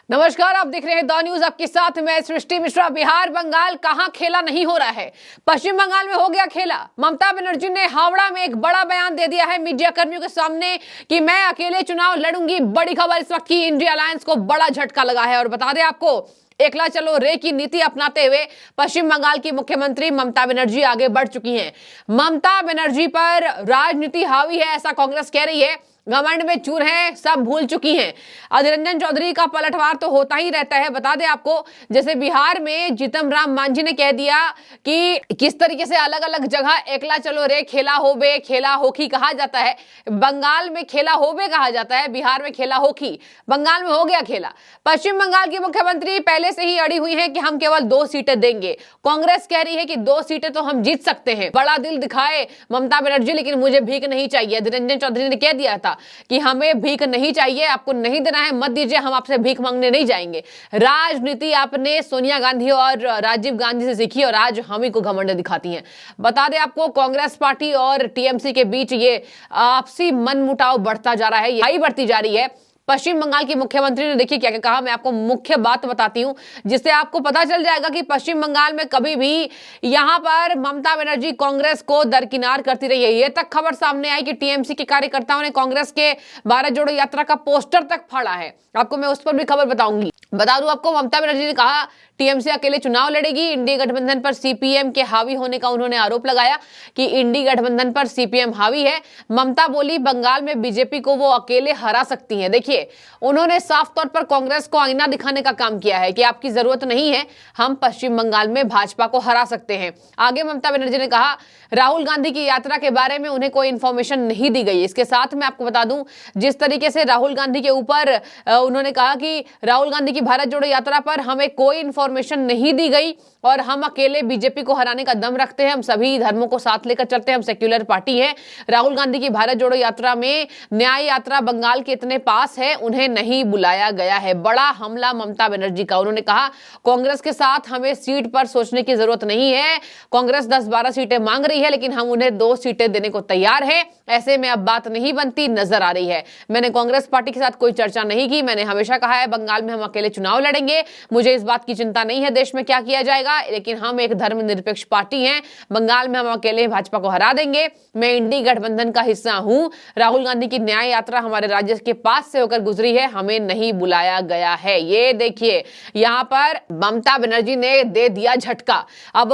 नमस्कार, आप देख रहे हैं द न्यूज। आपके साथ मैं सृष्टि मिश्रा। बिहार बंगाल कहां खेला नहीं हो रहा है, पश्चिम बंगाल में हो गया खेला। ममता बनर्जी ने हावड़ा में एक बड़ा बयान दे दिया है मीडिया कर्मियों के सामने कि मैं अकेले चुनाव लड़ूंगी। बड़ी खबर इस वक्त की इंडिया अलायंस को बड़ा झटका लगा है। और बता दें आपको, एकला चलो रे की नीति अपनाते हुए पश्चिम बंगाल की मुख्यमंत्री ममता बनर्जी आगे बढ़ चुकी हैं। ममता बनर्जी पर राजनीति हावी है, ऐसा कांग्रेस कह रही है। घमंड में चूर है, सब भूल चुकी हैं। अधीर रंजन चौधरी का पलटवार तो होता ही रहता है। बता दें आपको, जैसे बिहार में जीतन राम मांझी ने कह दिया कि किस तरीके से अलग अलग जगह एकला चलो रे, खेला होबे, खेला होकी कहा जाता है। बंगाल में खेला होबे कहा जाता है, बिहार में खेला होकी, बंगाल में हो गया खेला। पश्चिम बंगाल की मुख्यमंत्री पहले से ही अड़ी हुई है कि हम केवल 2 सीटें देंगे। कांग्रेस कह रही है कि 2 सीटें तो हम जीत सकते हैं। बड़ा दिल दिखाए ममता बनर्जी, लेकिन मुझे भीख नहीं चाहिए। अधीर रंजन चौधरी ने कह दिया था कि हमें भीख नहीं चाहिए, आपको नहीं देना है मत दीजिए, हम आपसे भीख मांगने नहीं जाएंगे। राजनीति आपने सोनिया गांधी और राजीव गांधी से सीखी और आज हम ही को घमंड दिखाती हैं। बता दें आपको, कांग्रेस पार्टी और टीएमसी के बीच ये आपसी मनमुटाव बढ़ता जा रहा है, यही बढ़ती जा रही है। पश्चिम बंगाल की मुख्यमंत्री ने देखिए क्या क्या कहा। मैं आपको मुख्य बात बताती हूं जिससे आपको पता चल जाएगा कि पश्चिम बंगाल में कभी भी यहां पर ममता बनर्जी कांग्रेस को दरकिनार करती रही है। ये तक खबर सामने आई कि टीएमसी के कार्यकर्ताओं ने कांग्रेस के भारत जोड़ो यात्रा का पोस्टर तक फाड़ा है। आपको मैं उस पर भी खबर बताऊंगी। बता दूं आपको, ममता बनर्जी ने कहा टीएमसी अकेले चुनाव लड़ेगी। इंडी गठबंधन पर सीपीएम के हावी होने का उन्होंने आरोप लगाया कि इंडी गठबंधन पर सीपीएम हावी है। ममता बोली बंगाल में बीजेपी को वो अकेले हरा सकती हैं। देखिए, उन्होंने साफ तौर पर कांग्रेस को आईना दिखाने का काम किया है कि आपकी जरूरत नहीं है, हम पश्चिम बंगाल में भाजपा को हरा सकते हैं। आगे ममता बनर्जी ने कहा राहुल गांधी की यात्रा के बारे में उन्हें कोई इंफॉर्मेशन नहीं दी गई। इसके साथ मैं आपको बता दूं, जिस तरीके से राहुल गांधी के ऊपर उन्होंने कहा कि राहुल गांधी की भारत जोड़ो यात्रा पर हमें कोई इंफॉर्मेशन नहीं दी गई और हम अकेले बीजेपी को हराने का दम रखते हैं, हम सभी धर्मों को साथ लेकर चलते हैं, हम सेक्युलर पार्टी है। राहुल गांधी की भारत जोड़ो यात्रा में न्याय यात्रा बंगाल के इतने पास है, उन्हें नहीं बुलाया गया है। बड़ा हमला ममता बनर्जी का। उन्होंने कहा कांग्रेस के साथ हमें सीट पर सोचने की जरूरत नहीं है। कांग्रेस 10-12 सीटें मांग रही है, लेकिन हम उन्हें 2 सीटें देने को तैयार है। ऐसे में अब बात नहीं बनती नजर आ रही है। मैंने कांग्रेस पार्टी के साथ कोई चर्चा नहीं की। मैंने हमेशा कहा है बंगाल में हम अकेले चुनाव लड़ेंगे, मुझे इस बात की चिंता नहीं है देश में क्या किया जाएगा, लेकिन हम एक धर्मनिरपेक्ष पार्टी हैं। बंगाल में हम अकेले भाजपा को हरा देंगे। मैं इंडी गठबंधन का हिस्सा हूं। राहुल गांधी की न्याय यात्रा हमारे राज्य के पास से होकर गुजरी है, हमें नहीं बुलाया गया है। ये देखिए, यहां पर ममता बनर्जी ने दे दिया झटका। अब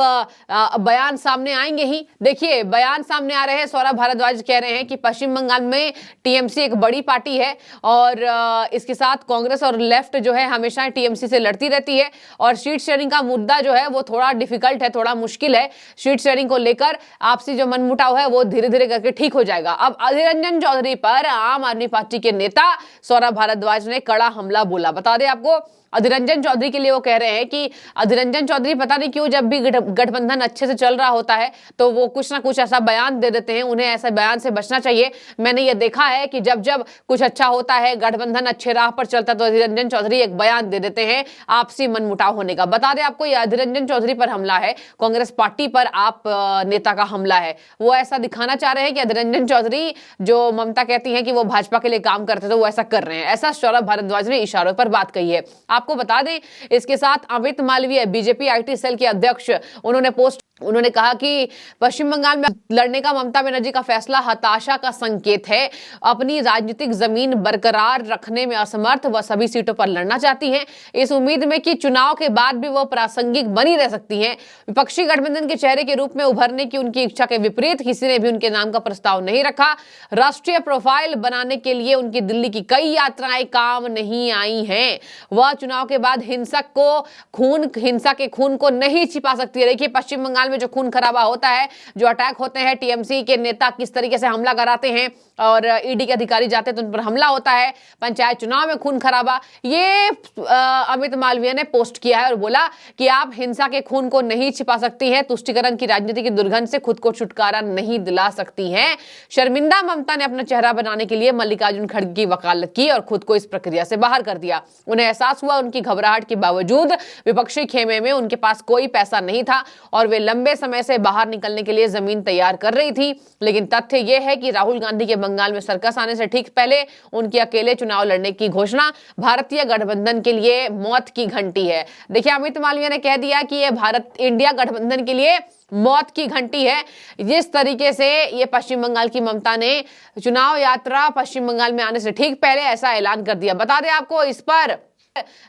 बयान सामने आएंगे ही। देखिए, बयान सामने आ रहे हैं। सौरभ भारद्वाज कह रहे हैं कि पश्चिम बंगाल में टीएमसी एक बड़ी पार्टी है और इसके साथ कांग्रेस और लेफ्ट जो है हमेशा टीएमसी से लड़ती रहती है और सीट शेयरिंग का मुद्दा जो है वो थोड़ा डिफिकल्ट है, थोड़ा मुश्किल है। सीट शेयरिंग को लेकर आपसी जो मनमुटाव है वो धीरे धीरे करके ठीक हो जाएगा। अब अधीर रंजन चौधरी पर आम आदमी पार्टी के नेता सौरभ भारद्वाज ने कड़ा हमला बोला। बता दें आपको, अधीर रंजन चौधरी के लिए वो कह रहे हैं कि अधीर रंजन चौधरी पता नहीं क्यों जब भी गठबंधन अच्छे से चल रहा होता है तो वो कुछ ना कुछ ऐसा बयान दे देते हैं, उन्हें ऐसे बयान से बचना चाहिए। मैंने ये देखा है कि जब जब कुछ अच्छा होता है, गठबंधन अच्छे राह पर चलता है, तो अधीर रंजन चौधरी एक बयान दे देते हैं आपसी मनमुटाव होने का। बता दें आपको, ये अधीर रंजन चौधरी पर हमला है, कांग्रेस पार्टी पर आप नेता का हमला है। वो ऐसा दिखाना चाह रहे हैं कि अधीर रंजन चौधरी जो ममता कहती है कि वो भाजपा के लिए काम करते थे, वो ऐसा कर रहे हैं। ऐसा सौरभ भारद्वाज ने इशारों पर बात कही है। आपको बता दें, इसके साथ Amit Malviya BJP IT cell के अध्यक्ष, उन्होंने कहा कि पश्चिम बंगाल में लड़ने का ममता बनर्जी का फैसला हताशा का संकेत है। अपनी राजनीतिक जमीन बरकरार रखने में असमर्थ, वह सभी सीटों पर लड़ना चाहती हैं, इस उम्मीद में कि चुनाव के बाद भी वह प्रासंगिक बनी रह सकती हैं। विपक्षी गठबंधन के चेहरे के रूप में उभरने की उनकी इच्छा के विपरीत किसी ने भी उनके नाम का प्रस्ताव नहीं रखा। राष्ट्रीय प्रोफाइल बनाने के लिए उनकी दिल्ली की कई यात्राएं काम नहीं आई हैं। वह चुनाव के बाद हिंसा के खून को नहीं छिपा सकती है। देखिए, पश्चिम बंगाल में जो खून खराबा होता है, जो अटैक होते हैं, टीएमसी के नेता किस तरीके से हमला कराते हैं और ईडी के अधिकारी जाते हैं तो उन पर हमला होता है। पंचायत चुनाव में खून खराबा, ये अमित मालवीय ने पोस्ट किया है और बोला कि आप हिंसा के खून को नहीं छिपा सकती हैं, तुष्टीकरण की राजनीति की दुर्गंध से खुद को छुटकारा नहीं दिला सकती हैं। शर्मिंदा ममता ने अपना चेहरा बनाने के लिए मल्लिकार्जुन खड़गे की वकालत की और खुद को इस प्रक्रिया से बाहर कर दिया। उन्हें एहसास हुआ उनकी घबराहट के बावजूद विपक्षी खेमे में उनके पास कोई पैसा नहीं था और वे लंबे समय से बाहर निकलने के लिए जमीन तैयार कर रही थी। लेकिन तथ्य यह है कि राहुल गांधी के बंगाल में सर्कस आने से ठीक पहले उनकी अकेले चुनाव लड़ने की घोषणा भारतीय गठबंधन के लिए मौत की घंटी है। देखिए, अमित मालवीय ने कह दिया कि यह भारत इंडिया गठबंधन के लिए मौत की घंटी है। जिस तरीके से ये पश्चिम बंगाल की ममता ने चुनाव यात्रा पश्चिम बंगाल में आने से ठीक पहले ऐसा ऐलान कर दिया। बता दें आपको, इस पर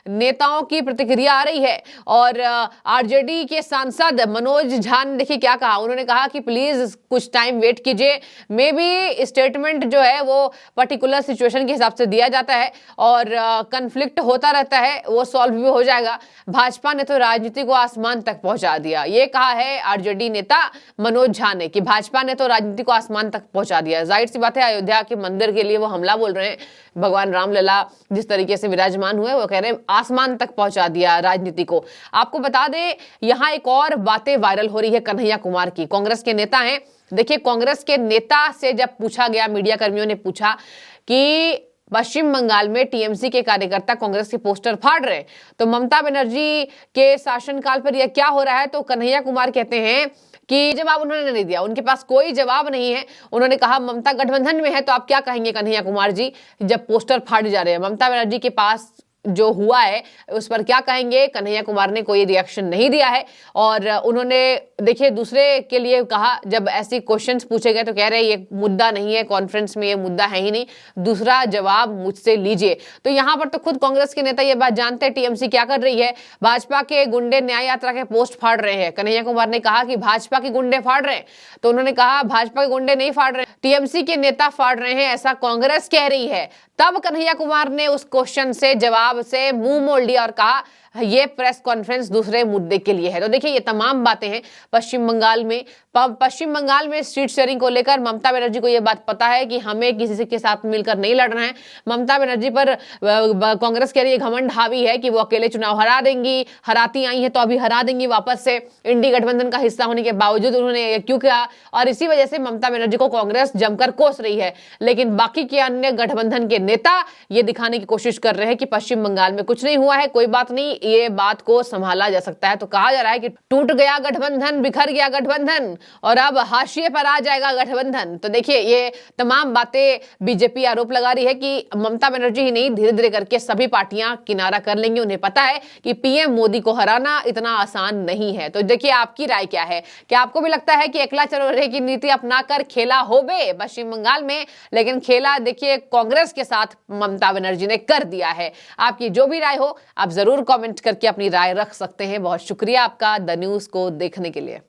नेताओं की प्रतिक्रिया आ रही है और आरजेडी के सांसद मनोज झा ने देखिए क्या कहा। उन्होंने कहा कि प्लीज कुछ टाइम वेट कीजिए, मे बी स्टेटमेंट जो है वो पर्टिकुलर सिचुएशन के हिसाब से दिया जाता है और कन्फ्लिक्ट होता रहता है, वो सॉल्व भी हो जाएगा। भाजपा ने तो राजनीति को आसमान तक पहुंचा दिया, ये कहा है आरजेडी नेता मनोज झा ने कि भाजपा ने तो राजनीति को आसमान तक पहुंचा दिया। जाहिर सी बात है, अयोध्या के मंदिर के लिए वो हमला बोल रहे हैं। भगवान रामलला जिस तरीके से विराजमान हुए, वो कह रहे हैं आसमान तक पहुंचा दिया राजनीति को। आपको बता दें, यहां एक और बातें वायरल हो रही है कन्हैया कुमार की। कांग्रेस के नेता हैं। देखिए, कांग्रेस के नेता से जब पूछा गया, मीडिया कर्मियों ने पूछा कि पश्चिम बंगाल में टीएमसी के कार्यकर्ता कांग्रेस के पोस्टर फाड़ रहे हैं, तो ममता बनर्जी के शासनकाल पर यह क्या हो रहा है, तो कन्हैया कुमार कहते हैं कि जवाब उन्होंने नहीं दिया, उनके पास कोई जवाब नहीं है। उन्होंने कहा ममता गठबंधन में है तो आप क्या कहेंगे कन्हैया कुमार जी, जब पोस्टर फाड़ जा रहे हैं। ममता बनर्जी के पास जो हुआ है उस पर क्या कहेंगे, कन्हैया कुमार ने कोई रिएक्शन नहीं दिया है। और उन्होंने देखिए दूसरे के लिए कहा, जब ऐसे क्वेश्चंस पूछे गए तो कह रहे ये मुद्दा नहीं है, कॉन्फ्रेंस में ये मुद्दा है ही नहीं, दूसरा जवाब मुझसे लीजिए। तो यहाँ पर तो खुद कांग्रेस के नेता ये बात जानते हैं टीएमसी क्या कर रही है। भाजपा के गुंडे न्याय यात्रा के पोस्ट फाड़ रहे हैं। कन्हैया कुमार ने कहा कि भाजपा के गुंडे फाड़ रहे हैं, तो उन्होंने कहा भाजपा के गुंडे नहीं फाड़ रहे, टीएमसी के नेता फाड़ रहे हैं, ऐसा कांग्रेस कह रही है। तब कन्हैया कुमार ने उस क्वेश्चन से जवाब से मुंह मोड़ लिया और कहा ये प्रेस कॉन्फ्रेंस दूसरे मुद्दे के लिए है। तो देखिए, ये तमाम बातें हैं पश्चिम बंगाल में सीट शेयरिंग को लेकर ममता बनर्जी को यह बात पता है कि हमें किसी के साथ मिलकर नहीं लड़ना है। ममता बनर्जी पर कांग्रेस के लिए घमंड हावी है कि वो अकेले चुनाव हरा देंगी, हराती आई है तो अभी हरा देंगी वापस से। इंडी गठबंधन का हिस्सा होने के बावजूद उन्होंने क्यों किया, और इसी वजह से ममता बनर्जी को कांग्रेस जमकर कोस रही है। लेकिन बाकी के अन्य गठबंधन के नेता ये दिखाने की कोशिश कर रहे हैं कि पश्चिम बंगाल में कुछ नहीं हुआ है, कोई बात नहीं, ये बात को संभाला जा सकता है। तो कहा जा रहा है कि टूट गया गठबंधन, बिखर गया गठबंधन और अब हाशिए पर आ जाएगा गठबंधन। तो देखिए, ये तमाम बातें बीजेपी आरोप लगा रही है कि ममता बनर्जी ही नहीं, धीरे धीरे करके सभी पार्टियां किनारा कर लेंगी। उन्हें पता है कि पीएम मोदी को हराना इतना आसान नहीं है। तो देखिए, आपकी राय क्या है? क्या आपको भी लगता है कि एकला चलो रे की नीति अपनाकर खेला होबे पश्चिम बंगाल में? लेकिन खेला देखिए कांग्रेस के साथ ममता बनर्जी ने कर दिया है। आपकी जो भी राय हो, आप जरूर कमेंट करके अपनी राय रख सकते हैं। बहुत शुक्रिया आपका द न्यूज़ को देखने के लिए।